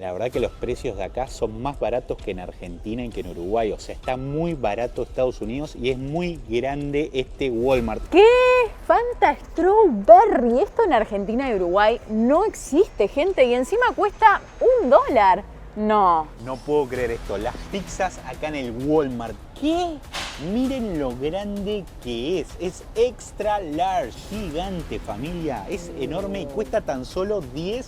La verdad que los precios de acá son más baratos que en Argentina y que en Uruguay. O sea, está muy barato Estados Unidos y es muy grande este Walmart. ¿Qué? Fanta Strawberry. Esto en Argentina y Uruguay no existe, gente. Y encima cuesta $1. No. No puedo creer esto. Las pizzas acá en el Walmart. ¿Qué? Miren lo grande que es. Es extra large. Gigante, familia. Es enorme y cuesta tan solo $10.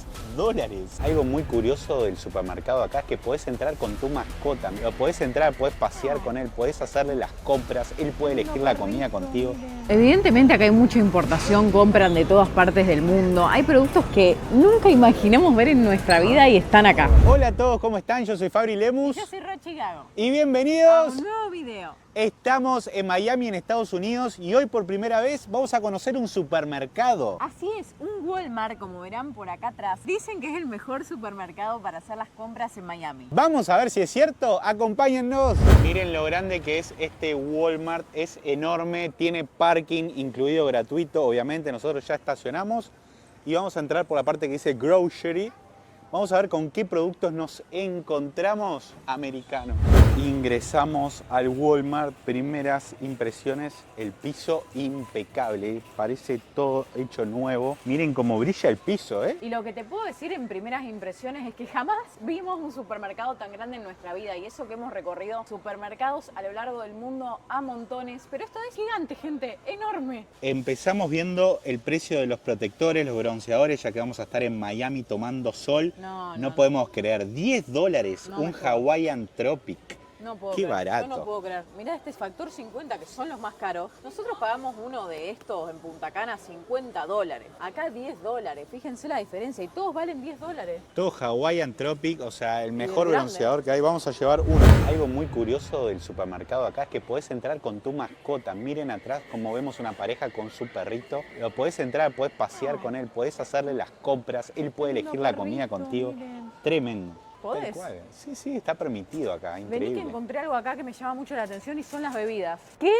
Algo muy curioso del supermercado acá es que podés entrar con tu mascota. Podés entrar, podés pasear con él, podés hacerle las compras. Él puede elegir la comida contigo. Evidentemente acá hay mucha importación, compran de todas partes del mundo. Hay productos que nunca imaginamos ver en nuestra vida y están acá. Hola a todos, ¿cómo están? Yo soy Fabri Lemus. Yo soy Rochi Gago. Y bienvenidos. A un nuevo video. Estamos en Miami, en Estados Unidos, y hoy por primera vez vamos a conocer un supermercado. Así es, un Walmart, como verán por acá atrás. Dicen que es el mejor supermercado para hacer las compras en Miami. Vamos a ver si es cierto, acompáñennos. Miren lo grande que es este Walmart, es enorme, tiene parking incluido gratuito, obviamente nosotros ya estacionamos y vamos a entrar por la parte que dice Grocery. Vamos a ver con qué productos nos encontramos americanos. Ingresamos al Walmart, primeras impresiones, el piso impecable, parece todo hecho nuevo. Miren cómo brilla el piso, ¿eh? Y lo que te puedo decir en primeras impresiones es que jamás vimos un supermercado tan grande en nuestra vida, y eso que hemos recorrido supermercados a lo largo del mundo a montones, pero esto es gigante, gente, enorme. Empezamos viendo el precio de los protectores, los bronceadores, ya que vamos a estar en Miami tomando sol. No podemos creer, $10, un Hawaiian Tropic. No puedo Qué creer. barato. Yo no puedo creer. Mirá este factor 50, que son los más caros. Nosotros pagamos uno de estos en Punta Cana $50. Acá $10. Fíjense la diferencia. Y todos valen $10. Todo Hawaiian Tropic, o sea, el mejor grande. bronceador que hay. Vamos a llevar uno. Algo muy curioso del supermercado acá es que podés entrar con tu mascota. Miren atrás como vemos una pareja con su perrito. Lo podés entrar, podés pasear con él, podés hacerle las compras. Él puede elegir la comida contigo. Miren. Tremendo. ¿Podés? Sí, sí, está permitido acá, increíble. Vení que encontré algo acá que me llama mucho la atención y son las bebidas. ¿Qué?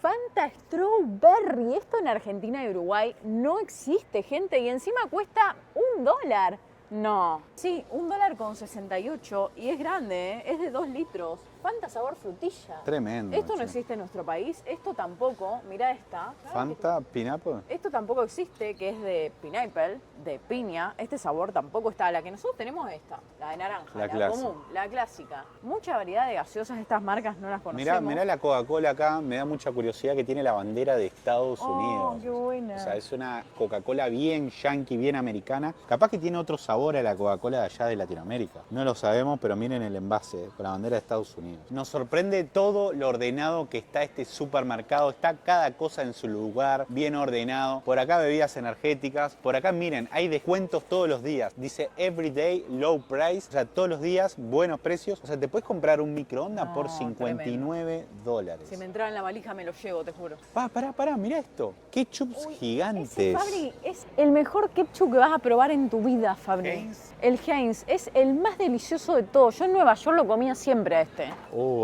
Fanta Strawberry. Esto en Argentina y Uruguay no existe, gente. Y encima cuesta $1. No. Sí, $1.68 y es grande, ¿eh? Es de 2 litros. Fanta sabor frutilla. Tremendo. Esto no sí. existe en nuestro país, esto tampoco. Mirá esta. Fanta Pineapple. Esto tampoco existe, que es de pineapple, de piña. Este sabor tampoco está. La que nosotros tenemos es esta, la de naranja, La la clásica. común, la clásica. Mucha variedad de gaseosas, estas marcas no las conocemos. Mirá la Coca-Cola acá, me da mucha curiosidad que tiene la bandera de Estados Unidos. Qué buena. O sea, es una Coca-Cola bien yankee, bien americana. Capaz que tiene otro sabor a la Coca-Cola de allá de Latinoamérica. No lo sabemos, pero miren el envase con la bandera de Estados Unidos. Nos sorprende todo lo ordenado que está este supermercado. Está cada cosa en su lugar, bien ordenado. Por acá bebidas energéticas. Por acá, miren, hay descuentos todos los días. Dice Everyday Low Price. O sea, todos los días, buenos precios. O sea, te puedes comprar un microondas por $59. Si me entraba en la valija me lo llevo, te juro. Pará, mirá esto. Ketchups gigantes. Ese, Fabri, es el mejor ketchup que vas a probar en tu vida, Fabri. Heinz. El Heinz es el más delicioso de todos. Yo en Nueva York lo comía siempre a este.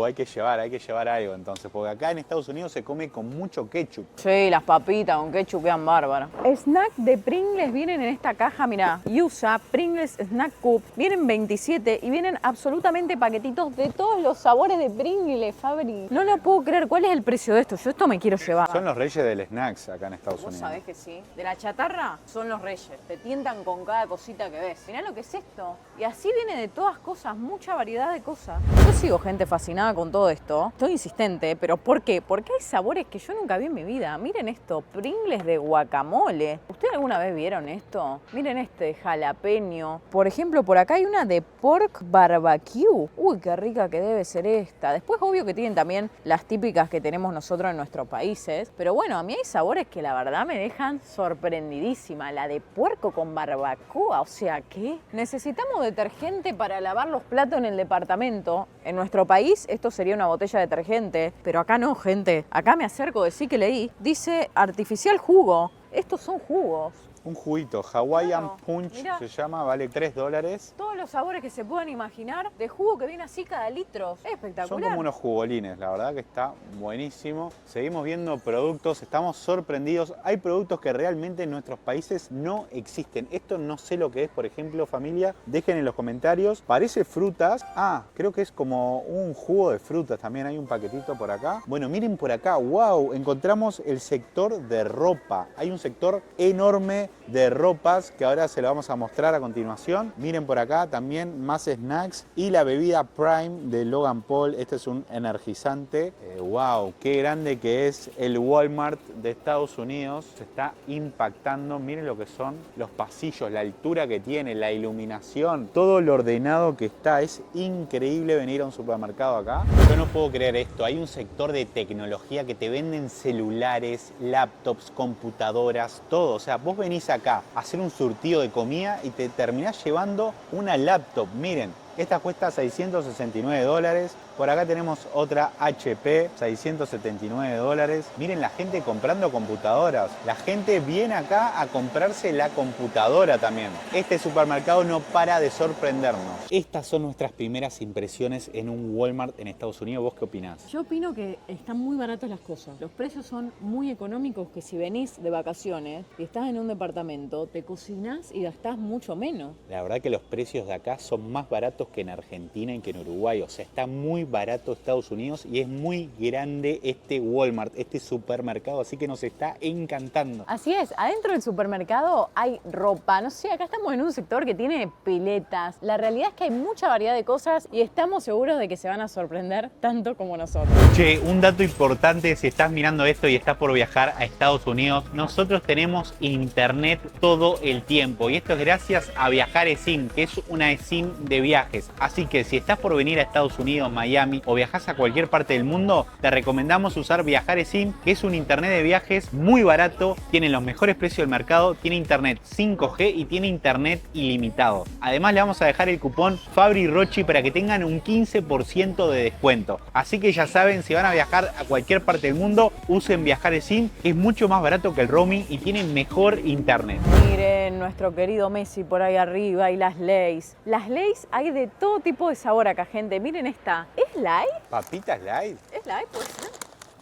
Hay que llevar algo entonces, porque acá en Estados Unidos se come con mucho ketchup. Sí, las papitas con ketchup quedan bárbaras. Snack de Pringles vienen en esta caja, mirá. USA Pringles Snack Cup. Vienen 27 y vienen absolutamente paquetitos de todos los sabores de Pringles, Fabri. No lo puedo creer. ¿Cuál es el precio de esto? Yo esto me quiero llevar. Son los reyes del snacks acá en Estados Vos Unidos. sabés que sí. De la chatarra son los reyes. Te tientan con cada cosita que ves. Mirá lo que es esto. Y así viene de todas cosas, mucha variedad de cosas. Yo sigo gente fascinada con todo esto. Estoy insistente, pero ¿por qué? Porque hay sabores que yo nunca vi en mi vida. Miren esto, Pringles de guacamole. ¿Ustedes alguna vez vieron esto? Miren este de jalapeño. Por ejemplo, por acá hay una de pork barbecue. Uy, qué rica que debe ser esta. Después, obvio que tienen también las típicas que tenemos nosotros en nuestros países. Pero bueno, a mí hay sabores que la verdad me dejan sorprendidísima. La de puerco con barbacoa. O sea, ¿qué? Necesitamos detergente para lavar los platos en el departamento. En nuestro país esto sería una botella de detergente, pero acá no, gente. Acá me acerco, decí que leí. Dice artificial jugo. Estos son jugos. Un juguito, Hawaiian Claro, Punch mirá. se llama, vale $3. Todos los sabores que se puedan imaginar de jugo que viene así cada litro. Es espectacular. Son como unos jugolines, la verdad que está buenísimo. Seguimos viendo productos, estamos sorprendidos. Hay productos que realmente en nuestros países no existen. Esto no sé lo que es, por ejemplo, familia. Dejen en los comentarios. Parece frutas. Ah, creo que es como un jugo de frutas. También hay un paquetito por acá. Bueno, miren por acá. ¡Wow! Encontramos el sector de ropa. Hay un sector enorme de ropas que ahora se lo vamos a mostrar a continuación. Miren por acá también más snacks y la bebida Prime de Logan Paul. Este es un energizante. ¡Wow! ¡Qué grande que es el Walmart de Estados Unidos! Se está impactando. Miren lo que son los pasillos, la altura que tiene, la iluminación, todo lo ordenado que está. Es increíble venir a un supermercado acá. Yo no puedo creer esto. Hay un sector de tecnología que te venden celulares, laptops, computadoras, todo. O sea, vos venís acá a hacer un surtido de comida y te terminás llevando una laptop. Miren, esta cuesta $669. Por acá tenemos otra HP, $679. Miren la gente comprando computadoras. La gente viene acá a comprarse la computadora también. Este supermercado no para de sorprendernos. Estas son nuestras primeras impresiones en un Walmart en Estados Unidos. ¿Vos qué opinás? Yo opino que están muy baratas las cosas. Los precios son muy económicos, que si venís de vacaciones y estás en un departamento, te cocinás y gastás mucho menos. La verdad que los precios de acá son más baratos que en Argentina y que en Uruguay. O sea, está muy barato Estados Unidos y es muy grande este Walmart, este supermercado, así que nos está encantando. Así es, adentro del supermercado hay ropa, no sé, acá estamos en un sector que tiene piletas. La realidad es que hay mucha variedad de cosas y estamos seguros de que se van a sorprender tanto como nosotros. Che, un dato importante, si estás mirando esto y estás por viajar a Estados Unidos, nosotros tenemos internet todo el tiempo y esto es gracias a Viajar eSIM, que es una eSIM de viajes. Así que si estás por venir a Estados Unidos, Miami o viajas a cualquier parte del mundo, te recomendamos usar Viajar eSIM, que es un internet de viajes muy barato, tiene los mejores precios del mercado, tiene internet 5G y tiene internet ilimitado. Además le vamos a dejar el cupón FabriRochi para que tengan un 15% de descuento. Así que ya saben, si van a viajar a cualquier parte del mundo, usen Viajar eSIM, que es mucho más barato que el roaming y tiene mejor internet. Miren, nuestro querido Messi por ahí arriba y las Lay's. Las Lay's hay de todo tipo de sabor acá, gente. Miren esta. ¿Es light? ¿Papitas light? ¿Es light? Puede ser.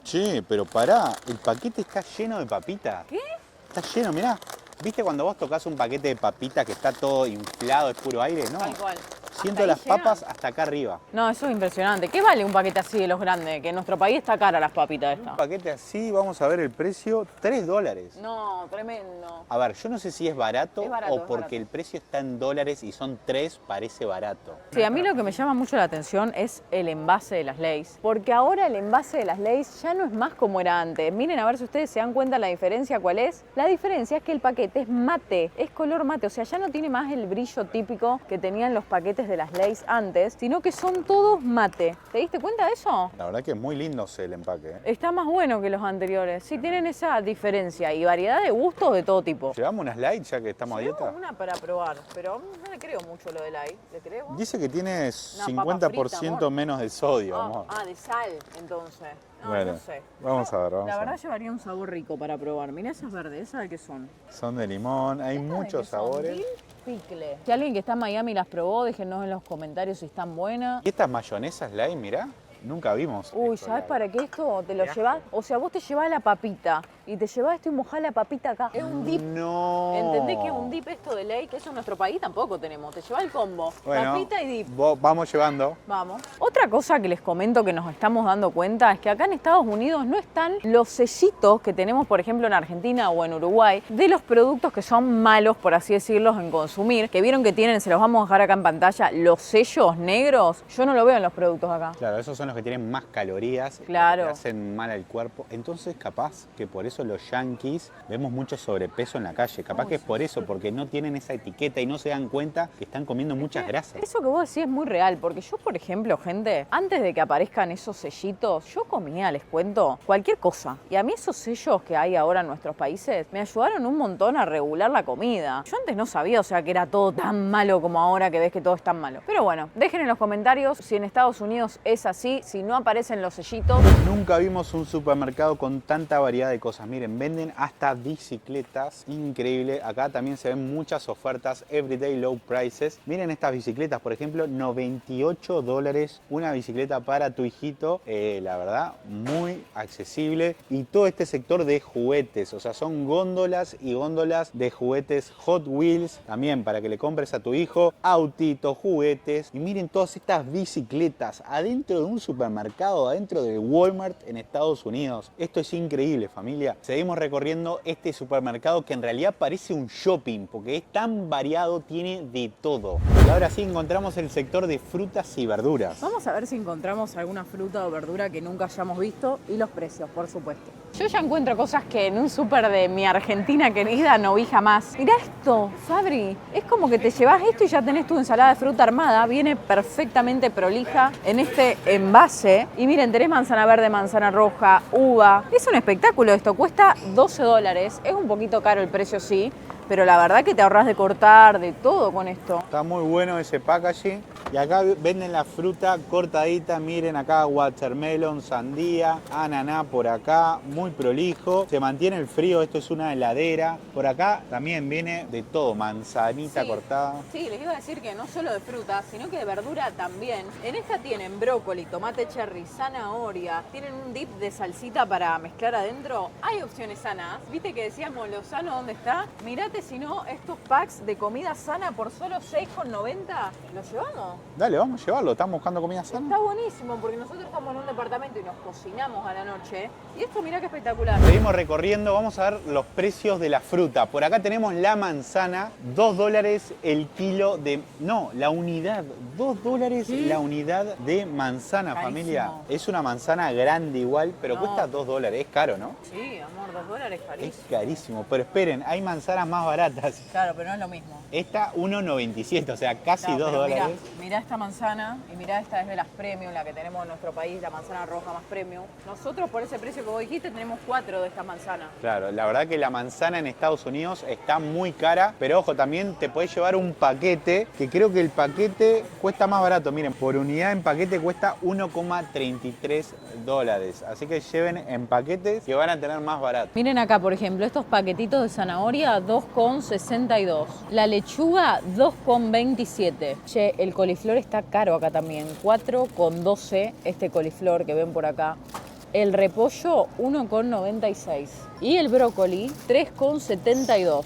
Che, pero pará, el paquete está lleno de papitas. ¿Qué? Está lleno, mirá. ¿Viste cuando vos tocas un paquete de papitas que está todo inflado, es puro aire? No. Tal cual. Siento Hasta ahí las llegan. papas hasta acá arriba. No, eso es impresionante. ¿Qué vale un paquete así de los grandes? Que en nuestro país está cara las papitas Un estas. paquete así, vamos a ver el precio, $3. No, tremendo. A ver, yo no sé si es barato, Es barato, o es porque barato. el precio está en dólares y son 3, parece barato. Sí, a mí lo que me llama mucho la atención es el envase de las Lay's. Porque ahora el envase de las Lay's ya no es más como era antes. Miren a ver si ustedes se dan cuenta la diferencia cuál es. La diferencia es que el paquete es mate, es color mate. O sea, ya no tiene más el brillo típico que tenían los paquetes de las Lay's antes, sino que son todos mate. ¿Te diste cuenta de eso? La verdad que es muy lindo el empaque. Está más bueno que los anteriores. Sí, tienen esa diferencia y variedad de gustos de todo tipo. ¿Llevamos unas light ya que estamos a Llevo dieta? una para probar, pero no le creo mucho lo del light. ¿Le crees vos? Dice que tiene No, papa 50% frita, amor. menos de sodio, amor. De sal, entonces. No, Bueno, no sé. vamos a ver, vamos La a verdad ver. llevaría un sabor rico para probar. Mirá esas verdes, ¿esas de qué son? Son de limón, hay ¿Estas de muchos qué son? sabores. Dill pickle. Si alguien que está en Miami las probó, déjenos en los comentarios si están buenas. ¿Y estas mayonesas light, mirá? Nunca vimos. Uy, esto ¿sabes light. para qué esto te lo Qué asco. llevas? O sea, vos te llevás la papita y te llevás esto y mojás la papita acá. Es un dip. No. ¿Entendés que es un dip esto de ley? Que eso en nuestro país tampoco tenemos. Te llevas el combo. Bueno, Papita y dip. vamos llevando. Vamos. Otra cosa que les comento que nos estamos dando cuenta es que acá en Estados Unidos no están los sellitos que tenemos, por ejemplo, en Argentina o en Uruguay, de los productos que son malos, por así decirlos, en consumir. Que vieron que tienen, se los vamos a dejar acá en pantalla, los sellos negros. Yo no lo veo en los productos acá. Claro, esos son los que tienen más calorías. Claro. Que hacen mal al cuerpo. Entonces, capaz que por eso los yankees vemos mucho sobrepeso en la calle. Capaz Uy, que es por eso, porque no tienen esa etiqueta y no se dan cuenta que están comiendo muchas grasas. Eso que vos decís es muy real, porque yo, por ejemplo, gente, antes de que aparezcan esos sellitos, yo comía, les cuento, cualquier cosa. Y a mí esos sellos que hay ahora en nuestros países me ayudaron un montón a regular la comida. Yo antes no sabía, o sea, que era todo tan malo como ahora que ves que todo es tan malo. Pero bueno, dejen en los comentarios si en Estados Unidos es así, si no aparecen los sellitos. Nunca vimos un supermercado con tanta variedad de cosas. Miren, venden hasta bicicletas, increíble. Acá también se ven muchas ofertas, everyday low prices. Miren estas bicicletas, por ejemplo, $98, una bicicleta para tu hijito. La verdad, muy accesible. Y todo este sector de juguetes, o sea, son góndolas y góndolas de juguetes Hot Wheels, también para que le compres a tu hijo, autitos, juguetes. Y miren todas estas bicicletas adentro de un supermercado, adentro de Walmart en Estados Unidos. Esto es increíble, familia. Seguimos recorriendo este supermercado que en realidad parece un shopping porque es tan variado, tiene de todo. Y ahora sí encontramos el sector de frutas y verduras. Vamos a ver si encontramos alguna fruta o verdura que nunca hayamos visto y los precios, por supuesto. Yo ya encuentro cosas que en un súper de mi Argentina querida no vi jamás. Mirá esto, Fabri. Es como que te llevas esto y ya tenés tu ensalada de fruta armada. Viene perfectamente prolija en este envase. Y miren, tenés manzana verde, manzana roja, uva. Es un espectáculo esto. Cuesta $12. Es un poquito caro el precio, sí. Pero la verdad que te ahorras de cortar, de todo con esto. Está muy bueno ese packaging. Y acá venden la fruta cortadita. Miren acá, watermelon, sandía, ananá por acá. Muy prolijo. Se mantiene el frío. Esto es una heladera. Por acá también viene de todo. Manzanita cortada. Sí, les iba a decir que no solo de fruta, sino que de verdura también. En esta tienen brócoli, tomate cherry, zanahoria. Tienen un dip de salsita para mezclar adentro. Hay opciones sanas. ¿Viste que decíamos lo sano dónde está? Mirate si no estos packs de comida sana por solo $6,90. ¿Los llevamos? Dale, vamos a llevarlo. Estamos buscando comida sana. Está buenísimo porque nosotros estamos en un departamento y nos cocinamos a la noche. Y esto mirá qué espectacular. Seguimos recorriendo, vamos a ver los precios de la fruta. Por acá tenemos la manzana, $2 el kilo de... No, la unidad, $2 la unidad de manzana, Carísimo. Familia. Es una manzana grande igual, pero No. cuesta $2. Es caro, ¿no? Sí, amor, $2 carísimo. Es carísimo, pero esperen, hay manzanas más baratas. Claro, pero no es lo mismo. Esta 1,97, o sea, casi No, pero $2. Mirá esta manzana y mirá esta es de las premium, la que tenemos en nuestro país, la manzana roja más premium. Nosotros por ese precio que vos dijiste tenemos 4 de estas manzanas. Claro, la verdad que la manzana en Estados Unidos está muy cara, pero ojo, también te podés llevar un paquete, que creo que el paquete cuesta más barato. Miren, por unidad en paquete cuesta $1,33. Así que lleven en paquetes que van a tener más barato. Miren acá, por ejemplo, estos paquetitos de zanahoria, $2,62. La lechuga, $2,27. Che, el coliflor está caro acá también, $4,12 este coliflor que ven por acá. El repollo, $1,96. Y el brócoli, $3,72.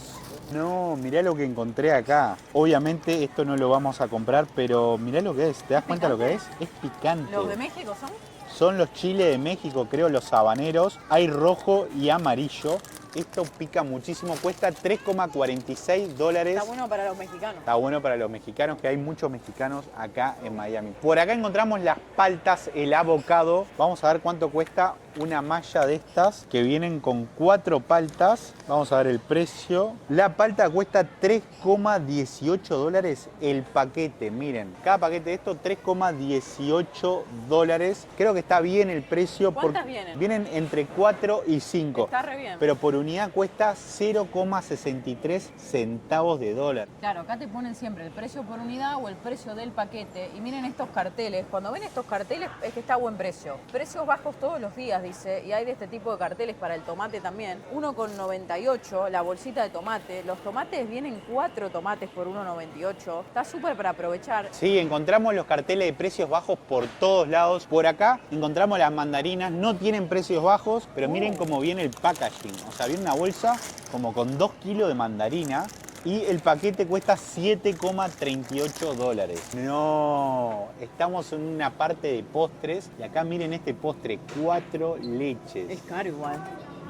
No, mirá lo que encontré acá. Obviamente esto no lo vamos a comprar, pero mirá lo que es. ¿Te das cuenta lo que es? Es picante. ¿Los de México son? Son los chiles de México, creo, los habaneros. Hay rojo y amarillo. Esto pica muchísimo, cuesta $3,46. Está bueno para los mexicanos. Está bueno para los mexicanos, que hay muchos mexicanos acá en Miami. Por acá encontramos las paltas, el avocado. Vamos a ver cuánto cuesta una malla de estas, que vienen con 4 paltas. Vamos a ver el precio. La palta cuesta $3,18 el paquete. Miren, cada paquete de esto, $3,18. Creo que está bien el precio. ¿Cuántas vienen? Vienen entre 4 y 5. Está re bien. Pero por unidad cuesta 0,63 centavos de dólar. Claro, acá te ponen siempre el precio por unidad o el precio del paquete. Y miren estos carteles. Cuando ven estos carteles es que está a buen precio. Precios bajos todos los días, dice. Y hay de este tipo de carteles para el tomate también. $1,98 la bolsita de tomate. Los tomates vienen 4 tomates por $1,98. Está súper para aprovechar. Sí, encontramos los carteles de precios bajos por todos lados. Por acá encontramos las mandarinas. No tienen precios bajos, pero miren cómo viene el packaging. O sea, viene una bolsa como con 2 kilos de mandarina. Y el paquete cuesta $7,38. No, estamos en una parte de postres. Y acá miren este postre, 4 leches. Es caro igual.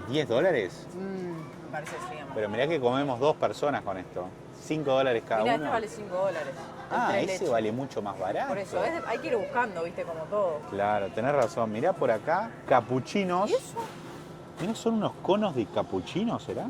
¿$10? Me parece sí, amor. Pero mirá que comemos 2 personas con esto. $5 cada Mirá, uno. este vale $5. Ah, Tres ese leches. vale mucho más barato. Por eso, hay que ir buscando, viste, como todo. Claro, tenés razón. Mirá por acá, capuchinos. ¿Y eso? Mirá, son unos conos de capuchino, ¿será?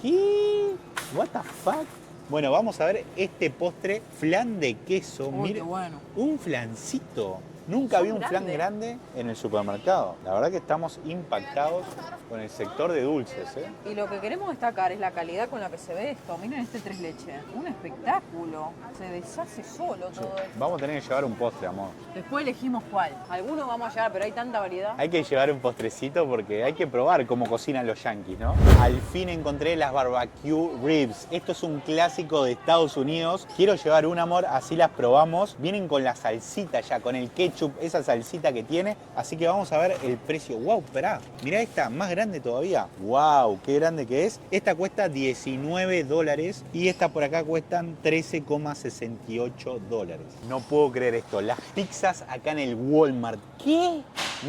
¿Qué? What the fuck? Bueno, vamos a ver este postre, flan de queso. Uy, Miren, qué bueno. un flancito. Nunca Son vi un flan grandes. grande en el supermercado. La verdad que estamos impactados. con el sector de dulces, ¿eh? Y lo que queremos destacar es la calidad con la que se ve esto. Miren este tres leches. Un espectáculo. Se deshace solo todo esto. Vamos a tener que llevar un postre, amor. Después elegimos cuál. Algunos vamos a llevar, pero hay tanta variedad. Hay que llevar un postrecito porque hay que probar cómo cocinan los yanquis, ¿no? Al fin encontré las barbecue ribs. Esto es un clásico de Estados Unidos. Quiero llevar un, amor, así las probamos. Vienen con la salsita ya, con el ketchup, esa salsita que tiene. Así que vamos a ver el precio. ¡Wow! Esperá, mirá esta, más grande todavía. ¡Wow! ¡Qué grande que es! Esta cuesta $19 y esta por acá cuestan $13,68. No puedo creer esto. Las pizzas acá en el Walmart. ¿Qué?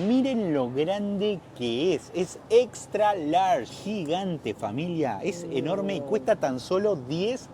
Miren lo grande que es. Es extra large, gigante, familia. Es enorme y cuesta tan solo $10.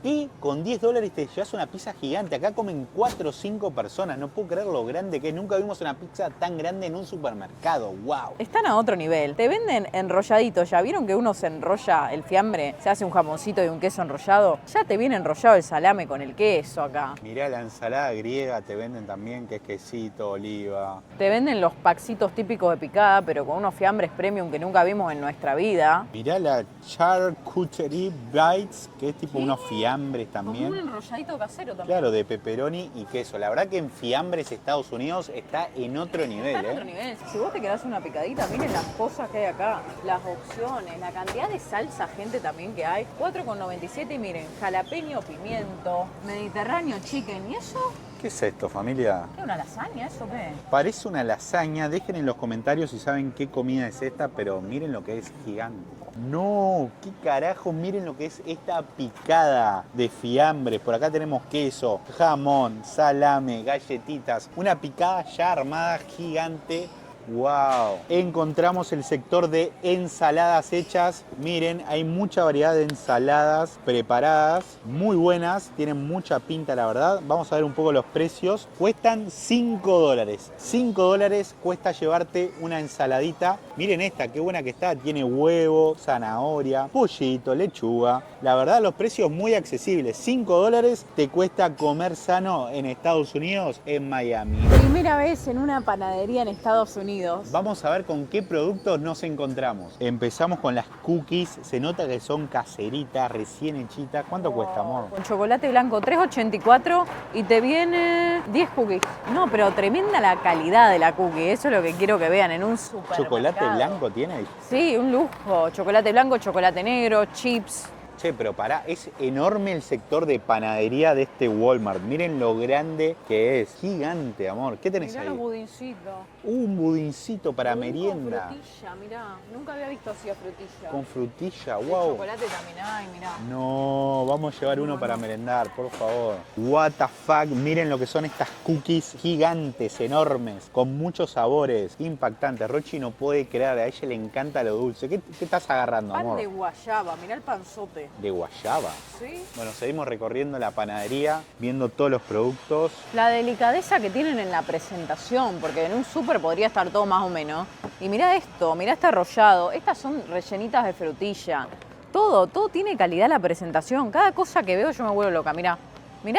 Y con $10 te llevas una pizza gigante. Acá comen 4 o 5 personas. No puedo creer lo grande que es. Nunca vimos una pizza tan grande en un supermercado. ¡Wow! Están a otro nivel. Te venden enrolladitos. ¿Ya vieron que uno se enrolla el fiambre? Se hace un jamoncito y un queso enrollado. Ya te viene enrollado el salame con el queso acá. Mirá la ensalada griega. Te venden también que es quesito, oliva. Te venden los packsitos típicos de picada, pero con unos fiambres premium que nunca vimos en nuestra vida. Mirá la charcuterie bites, que es tipo unos fiambres también. Como un enrolladito casero también. Claro, de pepperoni y queso. La verdad que en fiambres Estados Unidos está en otro nivel, Está en otro nivel. Si vos te querás una picadita, miren las cosas que hay acá, las opciones, la cantidad de salsa, gente también que hay. 4,97 y miren, jalapeño, pimiento, mediterráneo chicken. ¿Y eso? ¿Qué es esto, familia? ¿Qué, una lasaña? ¿Eso qué? Parece una lasaña. Dejen en los comentarios si saben qué comida es esta, pero miren lo que es gigante. No, qué carajo, miren lo que es esta picada de fiambres. Por acá tenemos queso, jamón, salame, galletitas. Una picada ya armada gigante. ¡Wow! Encontramos el sector de ensaladas hechas. Miren, hay mucha variedad de ensaladas preparadas, muy buenas, tienen mucha pinta, la verdad. Vamos a ver un poco los precios. Cuestan $5. $5 cuesta llevarte una ensaladita. Miren esta, qué buena que está. Tiene huevo, zanahoria, pollito, lechuga. La verdad, los precios muy accesibles. $5 te cuesta comer sano en Estados Unidos, en Miami. Primera vez en una panadería en Estados Unidos. Vamos a ver con qué productos nos encontramos. Empezamos con las cookies. Se nota que son caseritas, recién hechitas. ¿Cuánto cuesta, amor? Con chocolate blanco $3,84 y te viene 10 cookies. No, pero tremenda la calidad de la cookie. Eso es lo que quiero que vean en un supermercado. ¿Chocolate blanco tiene? Sí, un lujo. Chocolate blanco, chocolate negro, chips. Che, pero pará, es enorme el sector de panadería de este Walmart. Miren lo grande que es. Gigante, amor. ¿Qué tenés Mirá ahí? los budincitos. Un budincito para Budín merienda. Con frutilla, mirá. Nunca había visto así a frutilla. Con frutilla, De wow. chocolate también hay, mirá. No, vamos a llevar uno para merendar, por favor. What the fuck, miren lo que son estas cookies gigantes, enormes, con muchos sabores, impactantes. Rochi no puede creer, a ella le encanta lo dulce. ¿Qué estás agarrando, Pan amor? de guayaba, mirá el panzote. De guayaba. ¿Sí? Bueno, seguimos recorriendo la panadería, viendo todos los productos. La delicadeza que tienen en la presentación, porque en un súper podría estar todo más o menos. Y mirá esto, mirá este arrollado. Estas son rellenitas de frutilla. Todo tiene calidad la presentación. Cada cosa que veo yo me vuelvo loca. Mirá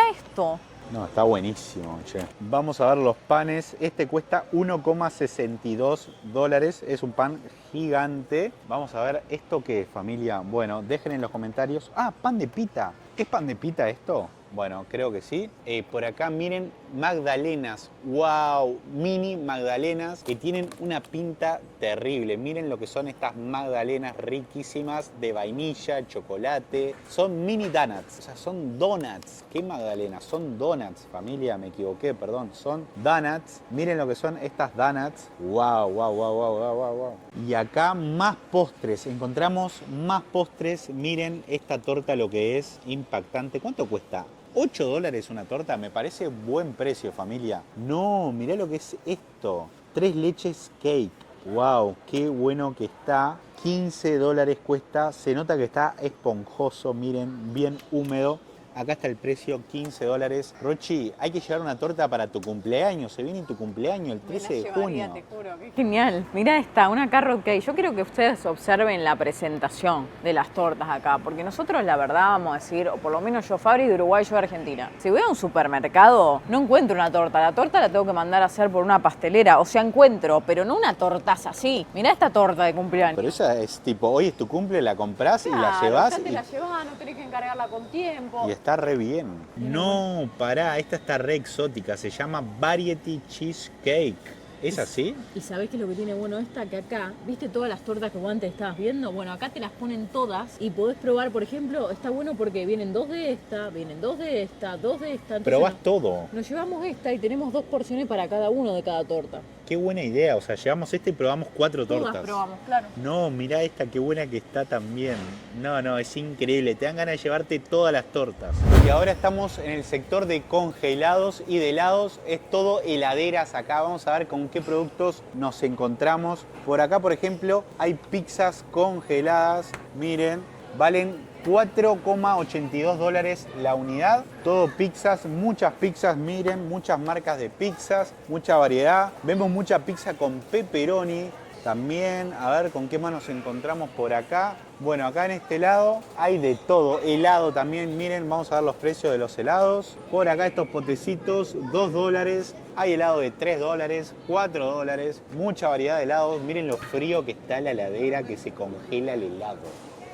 esto. No, está buenísimo, che. Vamos a ver los panes. Este cuesta $1,62. Es un pan gigante. Vamos a ver esto qué es, familia. Bueno, dejen en los comentarios. Ah, pan de pita. ¿Qué es pan de pita esto? Bueno, creo que sí. Por acá miren, magdalenas. ¡Wow! Mini magdalenas que tienen una pinta terrible. Miren lo que son estas magdalenas riquísimas de vainilla, chocolate. Son mini donuts, o sea, son donuts. ¿Qué magdalenas? Son donuts, familia, me equivoqué, perdón. Son donuts. Miren lo que son estas donuts. ¡Wow, wow, wow, wow, wow, wow, wow! Y acá más postres. Encontramos más postres. Miren esta torta lo que es impactante. ¿Cuánto cuesta? $8 una torta, me parece buen precio, familia. No, mirá lo que es esto. 3 leches cake. Wow, qué bueno que está. $15 cuesta. Se nota que está esponjoso, miren, bien húmedo. Acá está el precio, $15. Rochi, hay que llevar una torta para tu cumpleaños. Se viene tu cumpleaños el 13 de junio. Te juro, qué genial. Mira esta, una carrot cake. Yo quiero que ustedes observen la presentación de las tortas acá, porque nosotros la verdad vamos a decir, o por lo menos yo, Fabri de Uruguay, yo de Argentina. Si voy a un supermercado, no encuentro una torta. La torta la tengo que mandar a hacer por una pastelera. O sea, encuentro, pero no una tortaza así. Mirá esta torta de cumpleaños. Pero esa es tipo, hoy es tu cumple, la comprás y la llevás. Ya te la llevás, no tenés que encargarla con tiempo. Y está re bien. No, pará, esta está re exótica. Se llama Variety Cheesecake. ¿Es así? ¿Y sabés qué es lo que tiene bueno esta? Que acá, ¿viste todas las tortas que vos antes estabas viendo? Bueno, acá te las ponen todas y podés probar, por ejemplo, está bueno porque vienen dos de esta, vienen dos de esta, dos de esta. Entonces Probás todo. Nos llevamos esta y tenemos 2 porciones para cada uno de cada torta. Qué buena idea, o sea, llevamos esta y probamos 4 tortas. Todas probamos, claro. No, mirá esta, qué buena que está también. No, es increíble, te dan ganas de llevarte todas las tortas. Y ahora estamos en el sector de congelados y de helados, es todo heladeras acá. Vamos a ver con qué productos nos encontramos. Por acá, por ejemplo, hay pizzas congeladas, miren, valen $4,82 la unidad. Todo pizzas, muchas pizzas, miren, muchas marcas de pizzas, mucha variedad. Vemos mucha pizza con pepperoni también. A ver con qué más nos encontramos por acá. Bueno, acá en este lado hay de todo. Helado también, miren, vamos a ver los precios de los helados. Por acá estos potecitos, $2. Hay helado de $3, $4. Mucha variedad de helados. Miren lo frío que está la heladera, que se congela el helado.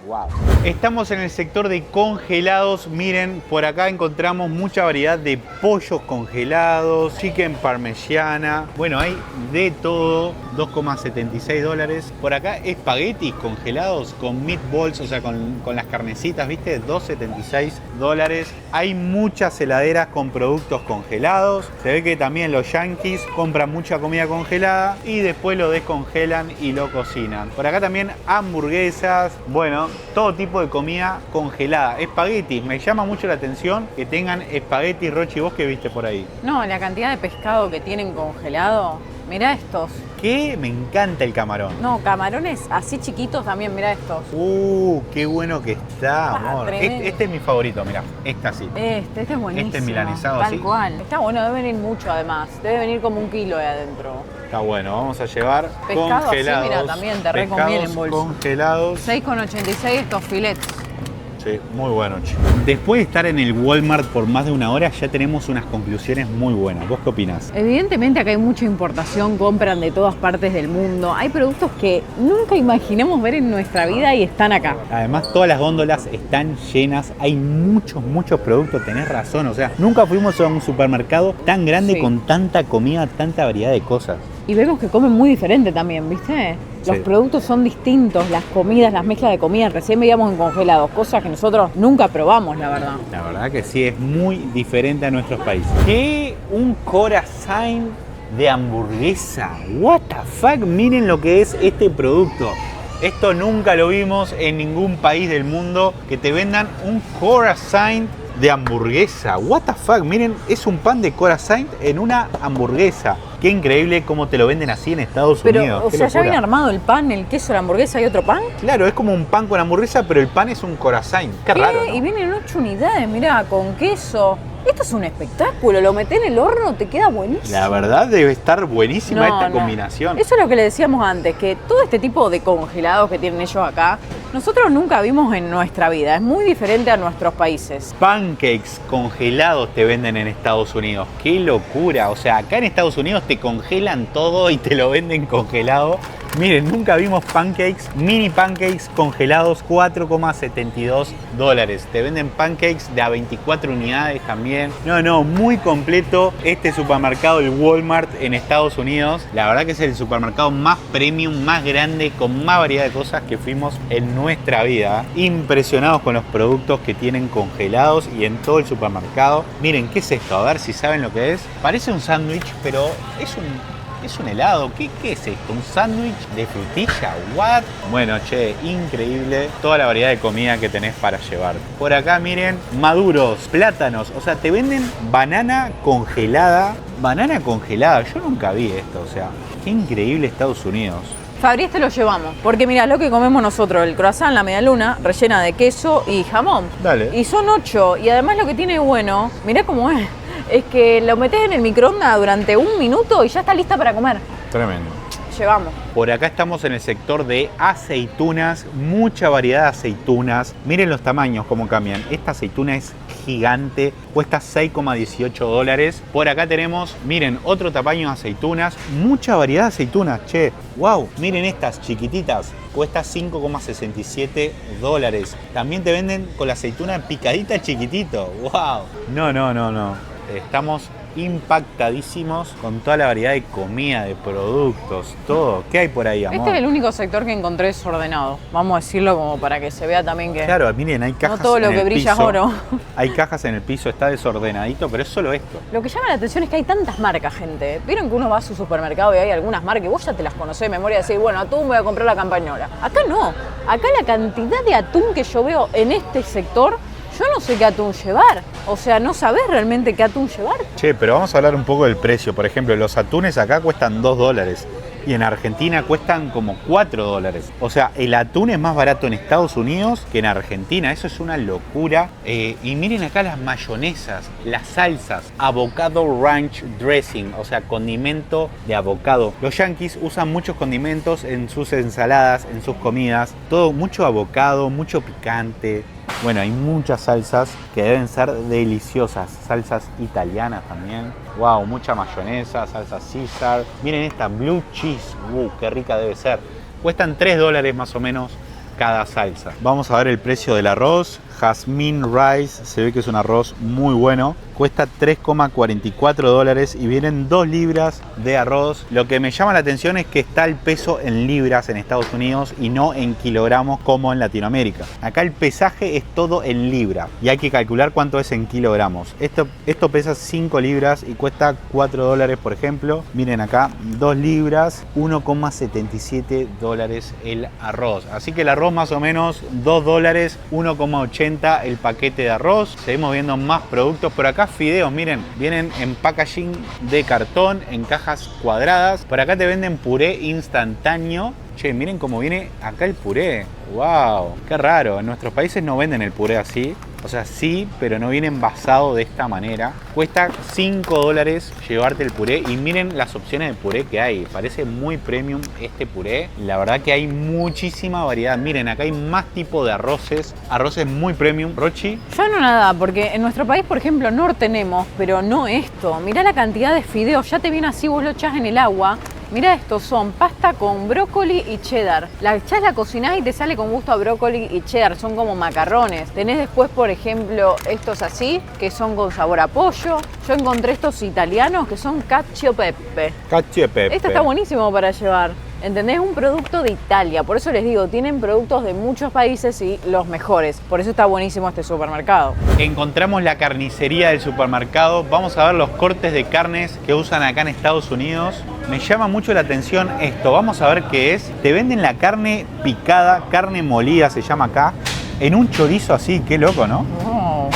Wow. Estamos en el sector de congelados. Miren, por acá encontramos mucha variedad de pollos congelados, chicken parmesana. Bueno, hay de todo. $2,76. Por acá espaguetis congelados con meatballs, o sea, con las carnecitas, ¿viste? $2,76. Hay muchas heladeras con productos congelados. Se ve que también los yankees compran mucha comida congelada y después lo descongelan y lo cocinan. Por acá también hamburguesas. Bueno, todo tipo de comida congelada. Espaguetis, me llama mucho la atención que tengan espaguetis. Rochi, ¿vos qué viste por ahí? No, la cantidad de pescado que tienen congelado. Mirá estos. ¿Qué? Me encanta el camarón. No, camarones así chiquitos también, mirá estos. Qué bueno que está, amor. Este es mi favorito, mirá. Este así. Este es buenísimo. Este es milanizado, tal así. cual. Está bueno, debe venir mucho además. Debe venir como 1 kilo de adentro. Está bueno, vamos a llevar pescado congelados. Así, mira, también te reconviene en bolsa. Congelados. 6,86 estos filets. Sí, muy bueno, chico. Después de estar en el Walmart por más de 1 hora, ya tenemos unas conclusiones muy buenas. ¿Vos qué opinás? Evidentemente acá hay mucha importación, compran de todas partes del mundo. Hay productos que nunca imaginamos ver en nuestra vida y están acá. Además, todas las góndolas están llenas. Hay muchos productos, tenés razón. O sea, nunca fuimos a un supermercado tan grande con tanta comida, tanta variedad de cosas. Y vemos que comen muy diferente también, ¿viste? Los productos son distintos, las comidas, las mezclas de comida. Recién veíamos en congelados, cosas que nosotros nunca probamos, la verdad. La verdad que sí, es muy diferente a nuestros países. ¿Qué? Un corazón de hamburguesa. What the fuck, miren lo que es este producto. Esto nunca lo vimos en ningún país del mundo, que te vendan un corazón de hamburguesa. What the fuck, miren, es un pan de corazón en una hamburguesa. Qué increíble cómo te lo venden así en Estados Unidos. O sea, ya viene armado el pan, el queso, la hamburguesa y otro pan. Claro, es como un pan con hamburguesa, pero el pan es un corazón. Qué raro, ¿no? Y vienen 8 unidades, mirá, con queso. Esto es un espectáculo, lo metés en el horno, te queda buenísimo. La verdad debe estar buenísima esta combinación. Eso es lo que le decíamos antes, que todo este tipo de congelados que tienen ellos acá, nosotros nunca vimos en nuestra vida. Es muy diferente a nuestros países. Pancakes congelados te venden en Estados Unidos. ¡Qué locura! O sea, acá en Estados Unidos te congelan todo y te lo venden congelado. Miren, nunca vimos pancakes, mini pancakes congelados, $4,72. Te venden pancakes de a 24 unidades también. No, muy completo este supermercado, el Walmart en Estados Unidos. La verdad que es el supermercado más premium, más grande, con más variedad de cosas que fuimos en nuestra vida. Impresionados con los productos que tienen congelados y en todo el supermercado. Miren, ¿qué es esto? A ver si saben lo que es. Parece un sándwich, pero es un helado. ¿Qué es esto? ¿Un sándwich de frutilla? ¿What? Bueno, che, increíble toda la variedad de comida que tenés para llevar. Por acá, miren, maduros, plátanos. O sea, te venden banana congelada. Banana congelada. Yo nunca vi esto. O sea, qué increíble Estados Unidos. Fabri, este lo llevamos. Porque mirá lo que comemos nosotros, el croissant, la medialuna, rellena de queso y jamón. Dale. Y son 8. Y además lo que tiene bueno, mirá cómo es que lo metés en el microondas durante 1 minuto y ya está lista para comer. Tremendo. Llevamos. Por acá estamos en el sector de aceitunas, mucha variedad de aceitunas. Miren los tamaños cómo cambian. Esta aceituna es gigante, cuesta $6,18. Por acá tenemos, miren, otro tamaño de aceitunas, mucha variedad de aceitunas, che. Wow, miren estas chiquititas, cuesta $5,67. También te venden con la aceituna picadita chiquitito. Wow. No. Estamos impactadísimos con toda la variedad de comida, de productos, todo. ¿Qué hay por ahí, amor? Este es el único sector que encontré desordenado. Vamos a decirlo como para que se vea también que... Claro, miren, hay cajas no todo lo en que el brilla es piso. oro. Hay cajas en el piso, está desordenadito, pero es solo esto. Lo que llama la atención es que hay tantas marcas, gente. Vieron que uno va a su supermercado y hay algunas marcas y vos ya te las conocés de memoria y decís, bueno, atún voy a comprar la campañola. Acá no. Acá la cantidad de atún que yo veo en este sector, yo no sé qué atún llevar. O sea, no sabés realmente qué atún llevar. Che, pero vamos a hablar un poco del precio. Por ejemplo, los atunes acá cuestan $2 y en Argentina cuestan como $4. O sea, el atún es más barato en Estados Unidos que en Argentina. Eso es una locura. Y miren acá las mayonesas, las salsas, avocado ranch dressing, o sea, condimento de avocado. Los yankees usan muchos condimentos en sus ensaladas, en sus comidas. Todo, mucho avocado, mucho picante. Bueno, hay muchas salsas que deben ser deliciosas. Salsas italianas también. Wow, mucha mayonesa, salsa Caesar. Miren esta blue cheese. Qué rica debe ser. Cuestan $3 más o menos cada salsa. Vamos a ver el precio del arroz. Jasmine Rice, se ve que es un arroz muy bueno. Cuesta $3,44 y vienen 2 libras de arroz. Lo que me llama la atención es que está el peso en libras en Estados Unidos y no en kilogramos como en Latinoamérica. Acá el pesaje es todo en libra y hay que calcular cuánto es en kilogramos. Esto pesa 5 libras y cuesta $4, por ejemplo. Miren acá, 2 libras, $1,77 el arroz. Así que el arroz más o menos $2, $1,80 el paquete de arroz. Seguimos viendo más productos. Por acá fideos, miren, vienen en packaging de cartón, en cajas cuadradas. Por acá te venden puré instantáneo. Che, miren cómo viene acá el puré. ¡Wow! ¡Qué raro! En nuestros países no venden el puré así. O sea, sí, pero no viene envasado de esta manera. Cuesta $5 llevarte el puré. Y miren las opciones de puré que hay. Parece muy premium este puré. La verdad que hay muchísima variedad. Miren, acá hay más tipo de arroces. Arroces muy premium. Rochi. Yo no nada, porque en nuestro país, por ejemplo, no tenemos, pero no esto. Mirá la cantidad de fideos. Ya te viene así, vos lo echás en el agua. Mirá, estos son pasta con brócoli y cheddar. La echás, la cocinás y te sale con gusto a brócoli y cheddar. Son como macarrones. Tenés después, por ejemplo, estos así, que son con sabor a pollo. Yo encontré estos italianos que son cacio e pepe. Cacio e pepe. Esto está buenísimo para llevar. ¿Entendés? Un producto de Italia. Por eso les digo, tienen productos de muchos países y los mejores. Por eso está buenísimo este supermercado. Encontramos la carnicería del supermercado. Vamos a ver los cortes de carnes que usan acá en Estados Unidos. Me llama mucho la atención esto. Vamos a ver qué es. Te venden la carne picada, carne molida se llama acá, en un chorizo así. Qué loco, ¿no?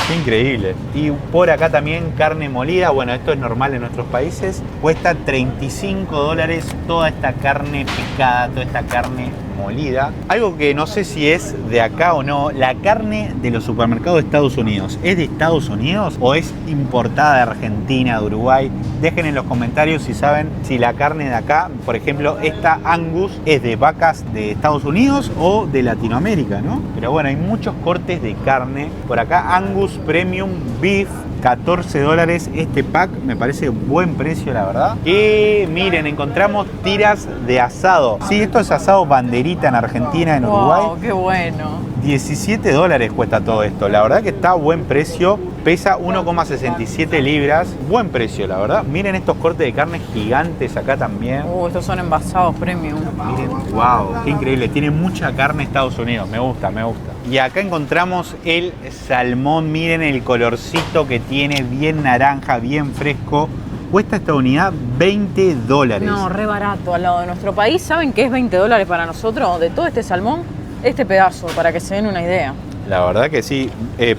Qué increíble. Y por acá también carne molida. Bueno, esto es normal en nuestros países. Cuesta $35 toda esta carne picada, toda esta carne molida. Algo que no sé si es de acá o no, la carne de los supermercados de Estados Unidos, ¿es de Estados Unidos o es importada de Argentina, de Uruguay? Dejen en los comentarios si saben si la carne de acá, por ejemplo, esta Angus, es de vacas de Estados Unidos o de Latinoamérica, ¿no? Pero bueno, hay muchos cortes de carne. Por acá Angus Premium Beef, $14 este pack, me parece buen precio la verdad. Y miren, encontramos tiras de asado. Sí, esto es asado banderita en Argentina, en Uruguay. ¡Wow! ¡Qué bueno! $17 cuesta todo esto, la verdad que está a buen precio. Pesa 1,67 libras, buen precio la verdad. Miren estos cortes de carne gigantes acá también. Estos son envasados premium. Miren, wow, qué increíble, tiene mucha carne Estados Unidos, me gusta, me gusta. Y acá encontramos el salmón, miren el colorcito que tiene, bien naranja, bien fresco. Cuesta esta unidad $20. No, re barato al lado de nuestro país. ¿Saben qué es $20 para nosotros? De todo este salmón, este pedazo, para que se den una idea. La verdad que sí.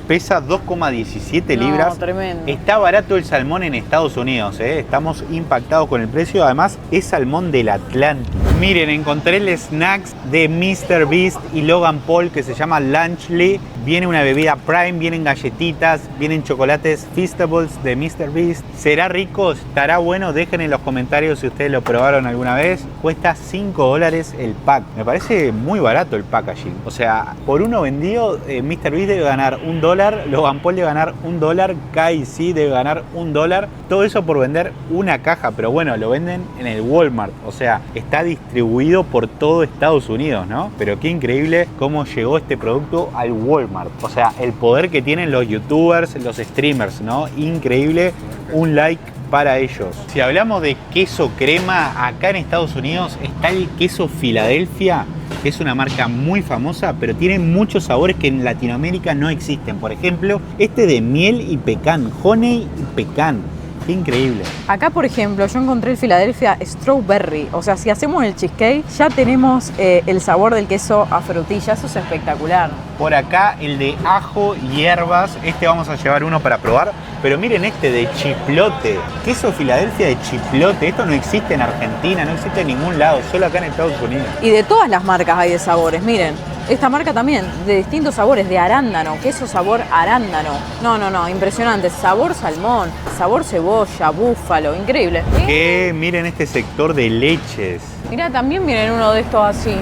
Pesa 2,17 libras. No, tremendo. Está barato el salmón en Estados Unidos, ¿eh? Estamos impactados con el precio. Además, es salmón del Atlántico. Miren, encontré el snacks de Mr. Beast y Logan Paul que se llama Lunchly. Viene una bebida Prime, vienen galletitas, vienen chocolates Feastables de Mr. Beast. ¿Será rico? ¿Estará bueno? Dejen en los comentarios si ustedes lo probaron alguna vez. Cuesta $5 el pack. Me parece muy barato el packaging. O sea, por uno vendido, Mr. Beast debe ganar $1, Logan Paul debe ganar $1, KFC debe ganar $1. Todo eso por vender una caja, pero bueno, lo venden en el Walmart. O sea, está distribuido por todo Estados Unidos, ¿no? Pero qué increíble cómo llegó este producto al Walmart. O sea, el poder que tienen los youtubers, los streamers, ¿no? Increíble. Un like para ellos. Si hablamos de queso crema, acá en Estados Unidos está el queso Filadelfia, que es una marca muy famosa, pero tiene muchos sabores que en Latinoamérica no existen. Por ejemplo, este de miel y pecan, honey y pecan. Qué increíble. Acá, por ejemplo, yo encontré el Philadelphia Strawberry. O sea, si hacemos el cheesecake, ya tenemos el sabor del queso a frutilla. Eso es espectacular. Por acá, el de ajo y hierbas. Este vamos a llevar uno para probar. Pero miren este de chiplote. Queso Filadelfia de chiplote. Esto no existe en Argentina, no existe en ningún lado, solo acá en Estados Unidos. Y de todas las marcas hay de sabores, miren. Esta marca también, de distintos sabores, de arándano, queso sabor arándano. No, impresionante. Sabor salmón, sabor cebolla, búfalo, increíble. Que miren este sector de leches. Mirá, también miren uno de estos así.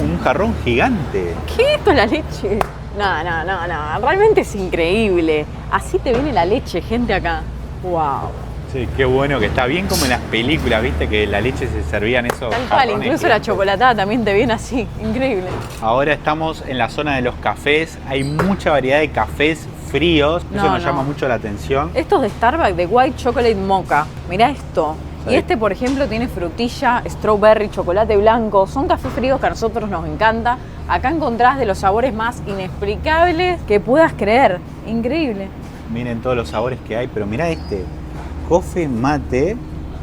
Un jarrón gigante. ¿Qué es esto, la leche? No, realmente es increíble. Así te viene la leche, gente, acá. Wow. Sí, qué bueno que está bien como en las películas, viste, que la leche se servía en esos Tal cual, jarrones incluso la gigantes. chocolatada también te viene así, increíble. Ahora estamos en la zona de los cafés, hay mucha variedad de cafés fríos, eso nos llama mucho la atención. Estos de Starbucks de White Chocolate Mocha, mirá esto. Sí. Y este, por ejemplo, tiene frutilla, strawberry, chocolate blanco. Son cafés fríos que a nosotros nos encanta. Acá encontrás de los sabores más inexplicables que puedas creer. Increíble. Miren todos los sabores que hay, pero mirá este. Coffee mate,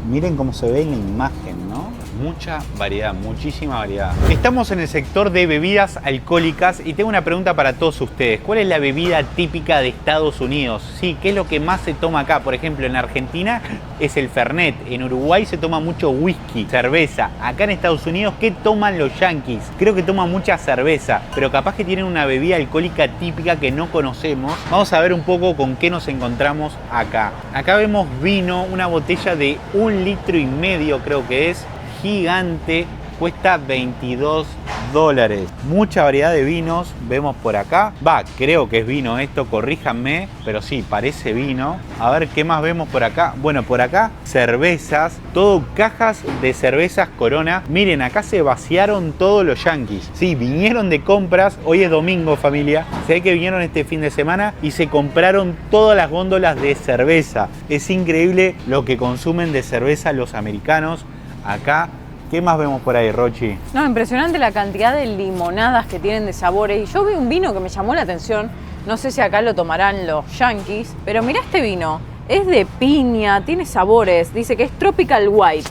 miren cómo se ve en la imagen, ¿no? Mucha variedad, muchísima variedad. Estamos en el sector de bebidas alcohólicas y tengo una pregunta para todos ustedes. ¿Cuál es la bebida típica de Estados Unidos? Sí, ¿qué es lo que más se toma acá? Por ejemplo, en Argentina es el Fernet, en Uruguay se toma mucho whisky, cerveza. Acá en Estados Unidos, ¿qué toman los yanquis? Creo que toman mucha cerveza, pero capaz que tienen una bebida alcohólica típica que no conocemos. Vamos a ver un poco con qué nos encontramos acá. Acá vemos vino, una botella de 1,5 litros, creo que es, gigante, cuesta $22. Mucha variedad de vinos vemos por acá. Creo que es vino esto, corríjanme, pero sí, parece vino. A ver, ¿qué más vemos por acá? Bueno, por acá, cervezas, todo cajas de cervezas Corona. Miren, acá se vaciaron todos los yanquis. Sí, vinieron de compras, hoy es domingo, familia. Se ve que vinieron este fin de semana y se compraron todas las góndolas de cerveza. Es increíble lo que consumen de cerveza los americanos acá. ¿Qué más vemos por ahí, Rochi? No, impresionante la cantidad de limonadas que tienen de sabores. Y yo vi un vino que me llamó la atención. No sé si acá lo tomarán los yankees, pero mirá este vino. Es de piña, tiene sabores. Dice que es Tropical White.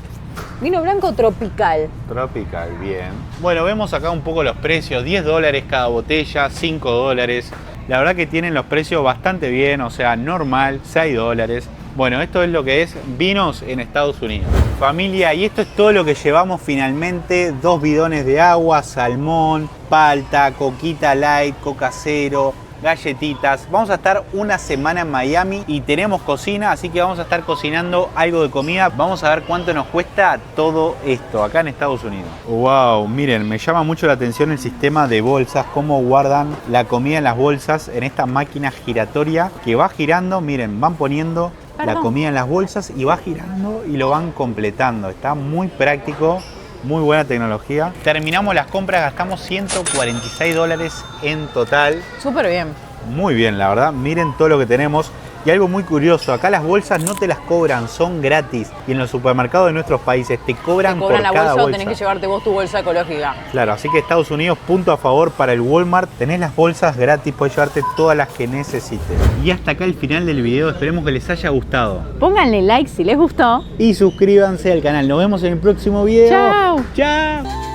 Vino blanco tropical. Tropical, bien. Bueno, vemos acá un poco los precios. $10 cada botella, $5. La verdad que tienen los precios bastante bien, o sea, normal, $6. Bueno, esto es lo que es vinos en Estados Unidos. Familia, y esto es todo lo que llevamos finalmente. 2 bidones de agua, salmón, palta, coquita light, coca cero, galletitas. Vamos a estar una semana en Miami y tenemos cocina, así que vamos a estar cocinando algo de comida. Vamos a ver cuánto nos cuesta todo esto acá en Estados Unidos. Wow, miren, me llama mucho la atención el sistema de bolsas, cómo guardan la comida en las bolsas en esta máquina giratoria que va girando. Miren, van poniendo la comida en las bolsas y va girando y lo van completando. Está muy práctico. Muy buena tecnología. Terminamos las compras, gastamos $146 en total. Súper bien. Muy bien, la verdad. Miren todo lo que tenemos. Y algo muy curioso, acá las bolsas no te las cobran, son gratis. Y en los supermercados de nuestros países te cobran por la cada bolsa. bolsa. O tenés que llevarte vos tu bolsa ecológica. Claro, así que Estados Unidos, punto a favor para el Walmart. Tenés las bolsas gratis, podés llevarte todas las que necesites. Y hasta acá el final del video, esperemos que les haya gustado. Pónganle like si les gustó. Y suscríbanse al canal, nos vemos en el próximo video. Chao. Chao.